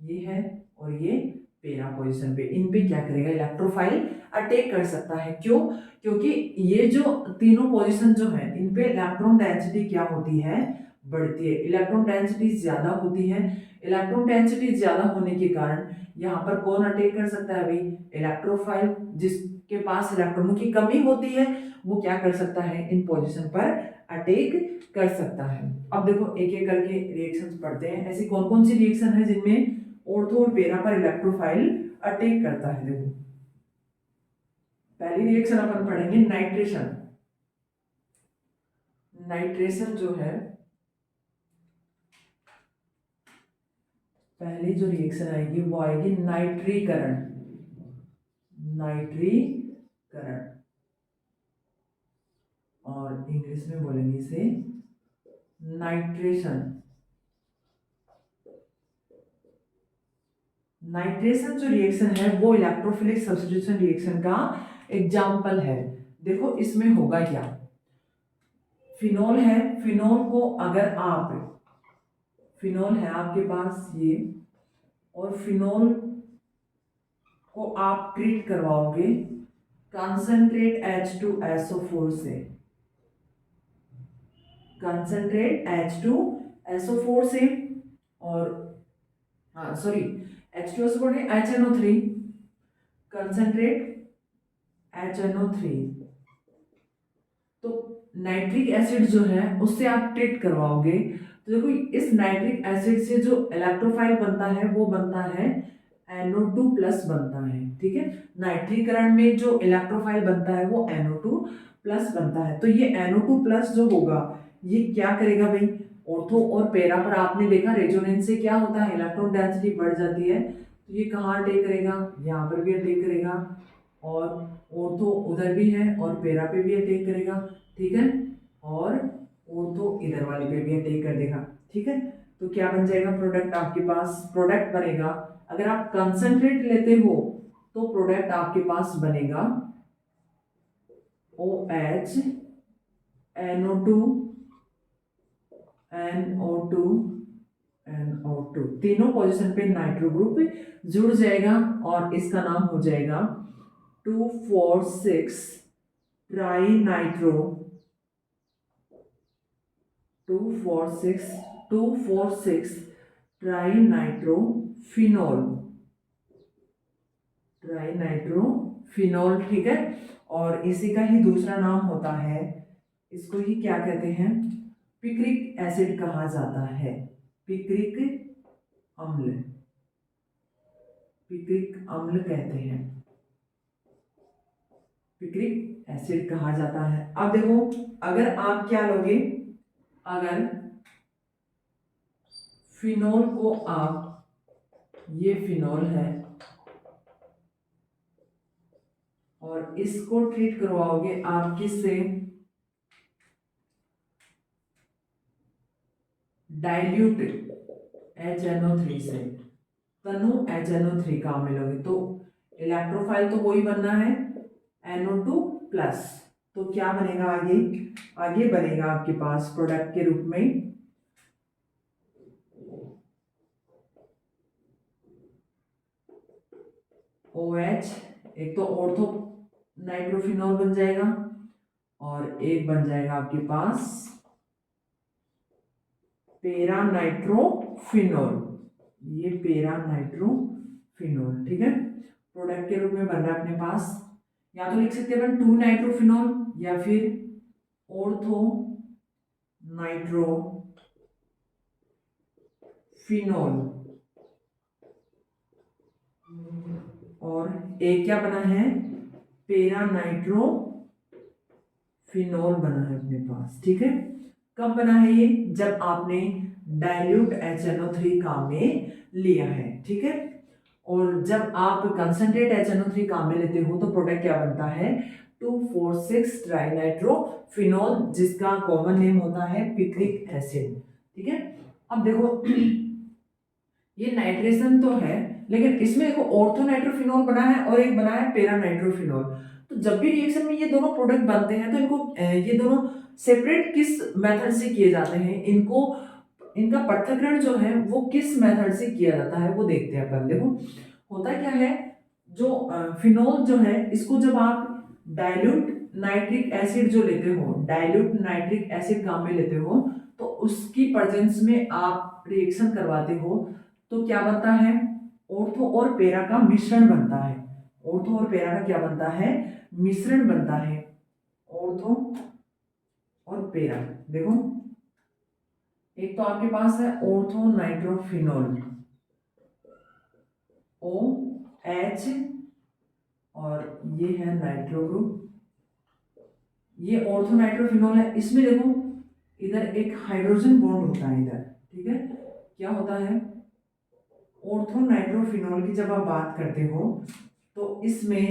ये है और ये पैरा पोजीशन पे, इन पे क्या करेगा, इलेक्ट्रोफाइल अटैक कर सकता है। क्यों, क्योंकि ये जो तीनों पोजीशन जो है इन पे इलेक्ट्रॉन डेंसिटी क्या होती है, बढ़ती है। इलेक्ट्रॉन डेंसिटी ज्यादा होती है। इलेक्ट्रॉन डेंसिटी ज्यादा होने के कारण यहाँ पर कौन अटैक कर सकता है भाई, इलेक्ट्रोफाइल। जिसके पास इलेक्ट्रॉनों की कमी होती है वो क्या कर सकता है, इन पोजीशन पर अटैक कर सकता है। अब देखो एक एक करके रिएक्शंस पढ़ते हैं। ऐसी कौन कौन सी रिएक्शन है जिनमें ऑर्थो और पैरा पर इलेक्ट्रोफाइल अटैक करता है। देखो पहली रिएक्शन अपन पढ़ेंगे नाइट्रेशन। नाइट्रेशन जो है, पहली जो रिएक्शन आएगी वो आएगी नाइट्रीकरण। नाइट्रीकरण और इंग्लिश में बोलेंगे इसे नाइट्रेशन। नाइट्रेशन जो रिएक्शन है वो इलेक्ट्रोफिलिक सब्स्टिट्यूशन रिएक्शन का एग्जाम्पल है। देखो इसमें होगा क्या, फिनोल है, फिनोल को अगर आप, फिनोल है आपके पास ये, और फिनोल को आप ट्रीट करवाओगे कंसंट्रेट H2SO4 से, कंसंट्रेट H2SO4 से, और हाँ सॉरी H2SO4 नहीं HNO3, कंसंट्रेट HNO3। तो नाइट्रिक एसिड जो है उससे आप ट्रीट करवाओगे तो देखो इस नाइट्रिक एसिड से जो इलेक्ट्रोफाइल बनता है वो बनता है NO2 प्लस बनता है। ठीक है, नाइट्रीकरण में जो इलेक्ट्रोफाइल बनता है वो NO2 प्लस बनता है। तो ये NO2 प्लस जो होगा ये क्या करेगा भाई, ऑर्थो और पैरा पर आपने देखा रेजोनेंस से क्या होता है, इलेक्ट्रॉन डेंसिटी बढ़ जाती है। तो ये कहाँ अटैक करेगा, यहाँ पर भी अटैक करेगा, और ऑर्थो उधर भी है और पैरा पे भी अटैक करेगा। ठीक है, और ऑर्थो इधर वाले पे भी अटैक कर देगा। ठीक है, तो क्या बन जाएगा प्रोडक्ट, आपके पास प्रोडक्ट बनेगा। अगर आप कंसंट्रेट लेते हो तो प्रोडक्ट आपके पास बनेगा OH NO2 NO2 NO2, तीनों पोजीशन पे नाइट्रो ग्रुप जुड़ जाएगा और इसका नाम हो जाएगा 2,4,6 tri nitro 2,4,6 2,4,6 tri nitro phenol tri nitro phenol. ठीक है, और इसी का ही दूसरा नाम होता है, इसको ही क्या कहते हैं, पिक्रिक एसिड कहा जाता है। पिक्रिक अम्ल, पिक्रिक अम्ल कहते हैं, पिक्रिक एसिड कहा जाता है। अब देखो, अगर आप क्या लोगे, अगर फिनोल को आप, ये फिनोल है और इसको ट्रीट करवाओगे आप किससे, डाइल्यूट HNO3 से, तनु HNO3 काम मिलोगे तो इलेक्ट्रोफाइल तो वही बनना है NO2 प्लस। तो क्या बनेगा आगे, आगे बनेगा आपके पास प्रोडक्ट के रूप में OH, एक तो ऑर्थो नाइट्रोफिनॉल बन जाएगा और एक बन जाएगा आपके पास पेरा नाइट्रोफिनॉल, ये पेरा नाइट्रोफिनॉल। ठीक है, प्रोडक्ट के रूप में बन रहा है अपने पास, या तो लिख सकते हैं अपन 2 नाइट्रोफिनॉल या फिर ऑर्थो नाइट्रोफिनॉल, और एक क्या बना है, पेरा नाइट्रोफिनॉल बना है अपने पास। ठीक है, कब बना है ये, जब आपने डाइल्यूट HNO3 काम में लिया है। ठीक है, और जब आप कंसंट्रेट HNO3 काम में लेते हो तो प्रोडक्ट क्या बनता है, 2,4,6 ट्राइनाइट्रोफिनॉल, जिसका कॉमन नेम होता है पिक्रिक एसिड। ठीक है, अब देखो ये नाइट्रेशन तो है, लेकिन इसमें देखो ऑर्थोनाइट्रोफिनॉल बना है और एक बना है पेरानाइट्रोफिनॉल। तो जब भी रिएक्शन में ये दोनों प्रोडक्ट बनते हैं तो इनको ये दोनों सेपरेट किस मेथड से किए जाते हैं, इनको इनका पृथक्करण जो है वो किस मेथड से किया जाता है वो देखते हैं अपन। देखो होता क्या है, जो फिनोल जो है इसको जब आप डाइल्यूट नाइट्रिक एसिड जो लेते हो, डाइल्यूट नाइट्रिक एसिड काम में लेते हो, तो उसकी प्रेजेंस में आप रिएक्शन करवाते हो तो क्या बनता है, ऑर्थो और पेरा का मिश्रण बनता है। ऑर्थो और पेरा का क्या बनता है, मिश्रण बनता है, ऑर्थो और पेरा। देखो एक तो आपके पास है ऑर्थो नाइट्रोफिनॉल OH, और ये है नाइट्रो ग्रुप, ये ऑर्थो नाइट्रोफिनॉल है। इसमें देखो इधर एक हाइड्रोजन बॉन्ड होता है इधर। ठीक है, क्या होता है, ऑर्थो नाइट्रोफिनॉल की जब आप बात करते हो तो इसमें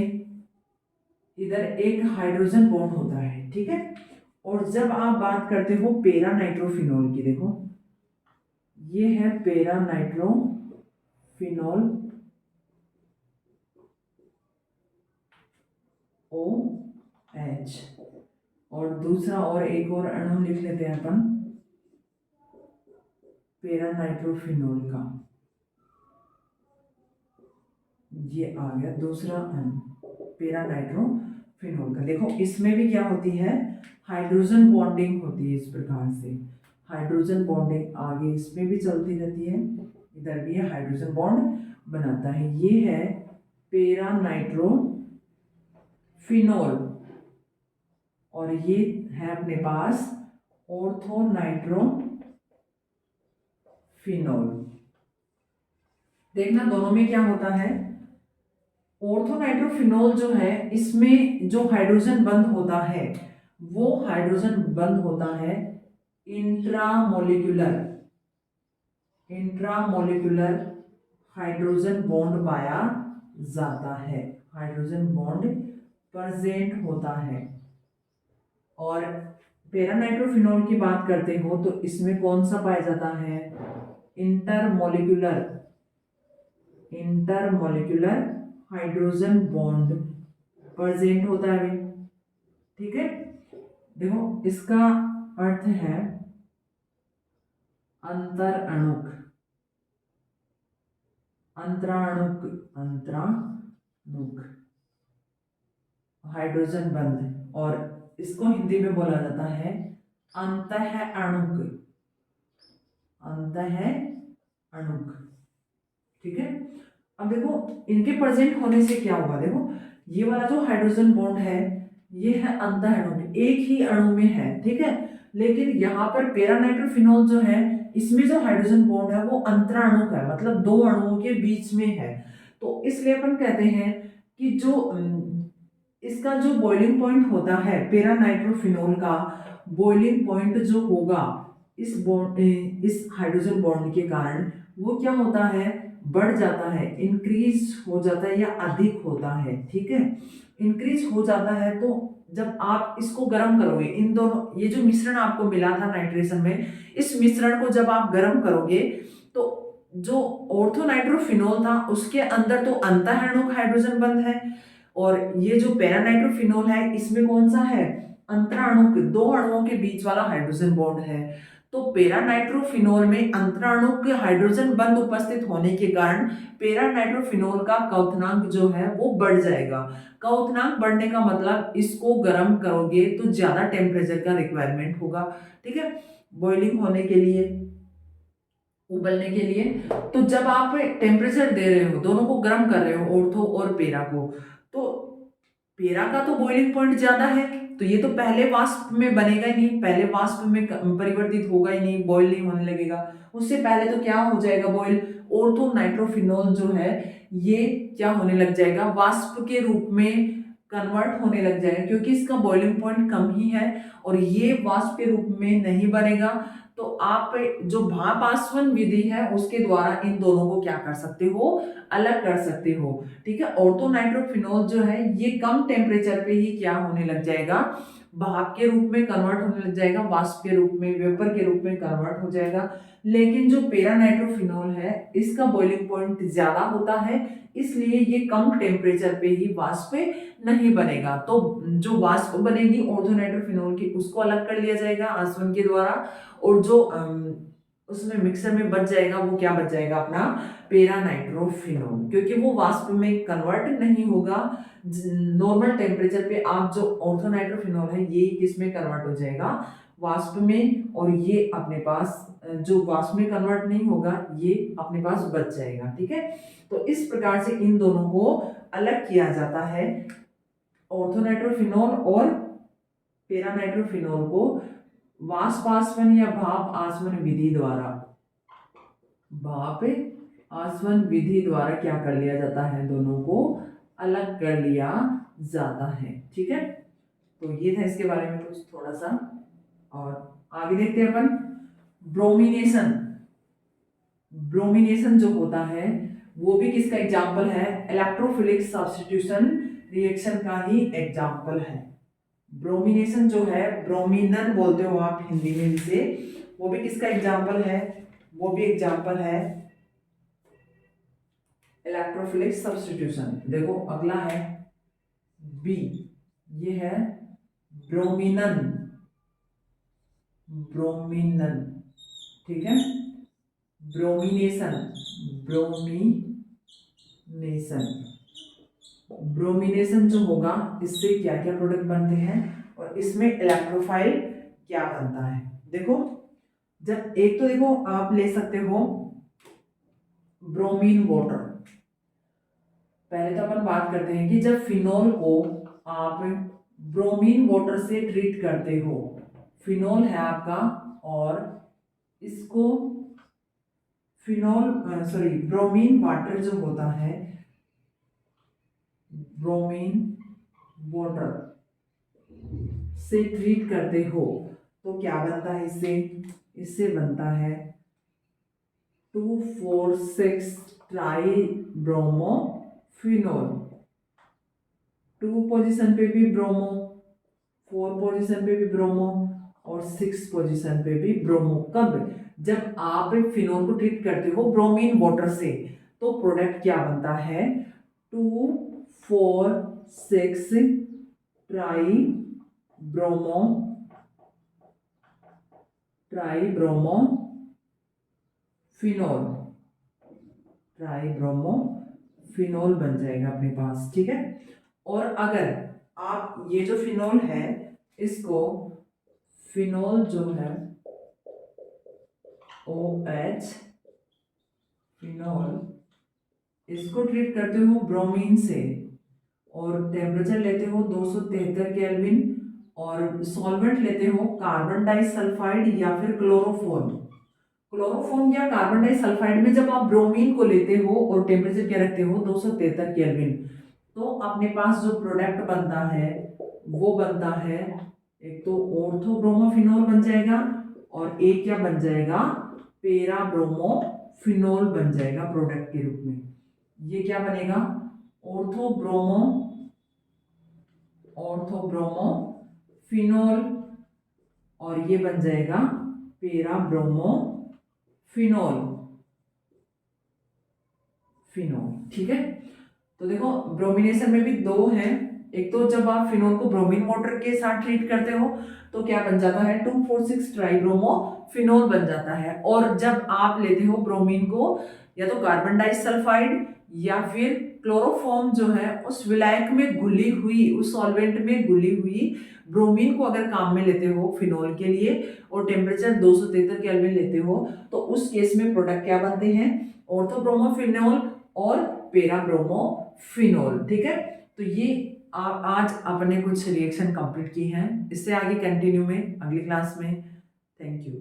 इधर एक हाइड्रोजन बॉन्ड होता है। ठीक है, और जब आप बात करते हो पेरा नाइट्रोफिनॉल की, देखो ये है पेरा नाइट्रोफिनॉल OH, और दूसरा और एक और अणु लिख लेते हैं अपन पेरा नाइट्रोफिनॉल का, ये आ गया दूसरा अणु पेरा नाइट्रोफिनॉल का। देखो इसमें भी क्या होती है, हाइड्रोजन बॉन्डिंग होती है, इस प्रकार से हाइड्रोजन बॉन्डिंग आगे इसमें भी चलती रहती है, इधर भी हाइड्रोजन बॉन्ड बनाता है। ये है पेरा नाइट्रोफिनॉल और ये है अपने पास ऑर्थो नाइट्रोफिनॉल। देखना दोनों में क्या होता है, ऑर्थोनाइट्रोफिनॉल जो है इसमें जो हाइड्रोजन बंद होता है वो हाइड्रोजन बंद होता है इंट्रामोलिकुलर, इंट्रामोलिकुलर हाइड्रोजन बॉन्ड पाया जाता है, हाइड्रोजन बॉन्ड प्रेजेंट होता है। और पेरानाइट्रोफिनॉल की बात करते हो तो इसमें कौन सा पाया जाता है, intermolecular, intermolecular hydrogen bond present होता है भाई। ठीक है, देखो इसका अर्थ है अंतर अणुक, अंतराणुक, अंतराणुक हाइड्रोजन बंध, और इसको हिंदी में बोला जाता है अंतः अणुक, अंतः अणुक। ठीक है, अब देखो इनके प्रेजेंट होने से क्या होगा, देखो ये वाला जो हाइड्रोजन बॉन्ड है ये है अंतः अणुक, एक ही अणु में है, ठीक है। लेकिन यहाँ पर पैरानाइट्रोफिनॉल जो है इसमें जो हाइड्रोजन बॉन्ड है वो अंतराणुक है, मतलब दो अणुओं के बीच में है। तो इसलिए अपन कहते हैं कि जो इसका जो बॉइलिंग पॉइंट होता है पैरानाइट्रोफिनॉल का, बॉइलिंग पॉइंट जो होगा इस बॉन्ड, इस हाइड्रोजन बॉन्ड के कारण वो क्या होता है, बढ़ जाता है, इंक्रीज हो जाता है या अधिक होता है। ठीक है, इंक्रीज हो जाता है तो जब आप इसको गर्म करोगे, इन दोनों ये जो मिश्रण आपको मिला था नाइट्रेशन में, इस मिश्रण को जब आप गर्म करोगे तो जो ऑर्थोनाइट्रोफिनॉल था उसके अंदर तो अंतःअणुक हाइड्रोजन बंध है, और ये जो पैरानाइट्रोफिनॉल है इसमें कौन सा है, अंतराणुक, दो अणुओं के बीच वाला हाइड्रोजन बॉन्ड है। तो पैरानाइट्रोफिनॉल में अंतराणुक हाइड्रोजन बंध उपस्थित होने के कारण पैरानाइट्रोफिनॉल का क्वथनांक जो है वो बढ़ जाएगा। क्वथनांक बढ़ने का मतलब इसको गर्म करोगे तो ज्यादा टेम्परेचर का रिक्वायरमेंट होगा। ठीक है, बॉइलिंग होने के लिए, उबलने के लिए। तो जब आप टेम्परेचर दे रहे हो, दोनों को गर्म कर रहे हो, ऑर्थो और पेरा को, तो पेरा का तो बॉइलिंग पॉइंट ज्यादा है, तो ये तो पहले वाष्प में बनेगा ही नहीं, पहले वाष्प में परिवर्तित होगा ही नहीं, बॉईल नहीं होने लगेगा। उससे पहले तो क्या हो जाएगा बॉईल, ऑर्थो नाइट्रोफिनॉल जो है ये क्या होने लग जाएगा, वाष्प के रूप में कन्वर्ट होने लग जाएगा, क्योंकि इसका बॉइलिंग पॉइंट कम ही है और ये वाष्प के रूप में नहीं बनेगा। तो आप जो भाप आसवन विधि है उसके द्वारा इन दोनों को क्या कर सकते हो, अलग कर सकते हो। ठीक है, ऑर्थोनाइट्रोफिनॉल जो है ये कम टेम्परेचर पे ही क्या होने लग जाएगा, भाप के रूप में कन्वर्ट होने लग जाएगा, वाष्प के रूप में, वेपर के रूप में कन्वर्ट हो जाएगा। लेकिन जो पैरानाइट्रोफिनॉल है इसका बॉइलिंग पॉइंट ज्यादा होता है, इसलिए ये कम टेम्परेचर पे ही वाष्प नहीं बनेगा। तो जो वाष्प बनेगी ऑर्थोनाइट्रोफिनॉल की उसको अलग कर लिया जाएगा आसवन के द्वारा, और जो उसमें मिक्सर में बच जाएगा वो क्या बच जाएगा, अपना पैरानाइट्रोफिनॉल, क्योंकि वो वाष्प में कन्वर्ट नहीं होगा। नॉर्मल टेम्परेचर पे आप जो ऑर्थोनाइट्रोफिनॉल है ये किसमें कन्वर्ट हो जाएगा, वाष्प में, और ये अपने पास जो वाष्प में कन्वर्ट नहीं होगा ये अपने पास बच जाएगा। ठीक है, तो इस प्रकार से इन दोनों को अलग किया जाता है, ऑर्थोनाइट्रोफिनॉल और पैरानाइट्रोफिनॉल को वाष्प आसवन या भाप आसवन विधि द्वारा, भाप आसवन विधि द्वारा क्या कर लिया जाता है, दोनों को अलग कर लिया जाता है। ठीक है, तो ये था इसके बारे में कुछ थोड़ा सा, और आगे देखते हैं अपन ब्रोमिनेशन। ब्रोमिनेशन जो होता है वो भी किसका एग्जाम्पल है, इलेक्ट्रोफिलिक सब्स्टिट्यूशन रिएक्शन का ही एग्जाम्पल है। ब्रोमिनेशन जो है, ब्रोमिनन बोलते हो आप हिंदी में जिसे, वो भी किसका एग्जाम्पल है, वो भी एग्जाम्पल है इलेक्ट्रोफिलिक सब्स्टिट्यूशन। देखो अगला है बी, ये है ब्रोमिनन, ब्रोमिनन। ठीक है, ब्रोमिनेशन, ब्रोमिनेशन, ब्रोमिनेशन जो होगा इससे क्या क्या प्रोडक्ट बनते हैं और इसमें इलेक्ट्रोफाइल क्या बनता है। देखो जब एक तो देखो आप ले सकते हो ब्रोमीन वाटर। पहले तो अपन बात करते हैं कि जब फिनॉल को आप ब्रोमीन वाटर से ट्रीट करते हो, फिनॉल है आपका और इसको फिनॉल सॉरी ब्रोमीन वाटर जो होता है, ब्रोमीन वाटर से ट्रीट करते हो तो क्या बनता है इससे, इससे बनता है 2,4,6 ट्राई ब्रोमोफिनॉल। 2 पोजीशन पे भी ब्रोमो, 4 पोजीशन पे भी ब्रोमो और 6 पोजीशन पे भी ब्रोमो। कब, जब आप फिनॉल को ट्रीट करते हो ब्रोमीन वाटर से तो प्रोडक्ट क्या बनता है, 2,4,6 tri bromo, tri bromo phenol. Tribromophenol बन जाएगा अपने पास, ठीक है। और अगर आप ये जो फिनोल है इसको फिनोल जो है OH फिनोल, इसको ट्रीट करते हो ब्रोमीन से और टेम्परेचर लेते हो 273 केल्विन और सॉल्वेंट लेते हो कार्बन डाइसल्फाइड या फिर क्लोरोफॉर्म। क्लोरोफॉर्म या कार्बन डाइसल्फाइड में जब आप ब्रोमीन को लेते हो और टेम्परेचर क्या रखते हो 273 केल्विन, तो अपने पास जो प्रोडक्ट बनता है वो बनता है, एक तो ऑर्थोब्रोमोफिनोल बन जाएगा और एक क्या बन जाएगा, पेराब्रोमोफिनोल बन जाएगा प्रोडक्ट के रूप में। ये क्या बनेगा, ऑर्थोब्रोमोफिनोल और ये बन जाएगा पेराब्रोमोफिनोल ठीक है। तो देखो ब्रोमिनेशन में भी दो हैं, एक तो जब आप फिनोल को ब्रोमीन वाटर के साथ ट्रीट करते हो तो क्या बन जाता है 2,4,6 ट्राईब्रोमोफिनोल बन जाता है, और जब आप लेते हो ब्रोमीन को या तो कार्बन डाइसल्फाइड या फिर क्लोरोफॉर्म जो है उस विलायक में घुली हुई, उस सॉल्वेंट में घुली हुई ब्रोमीन को अगर काम में लेते हो फिनोल के लिए और टेम्परेचर 273 केल्विन लेते हो, तो उस केस में प्रोडक्ट क्या बनते हैं, ऑर्थोब्रोमोफिनोल और पेराब्रोमोफिनोल, ठीक है। तो ये आज अपने कुछ रिएक्शन कंप्लीट की हैं, इससे आगे कंटिन्यू में अगली क्लास में। Thank you.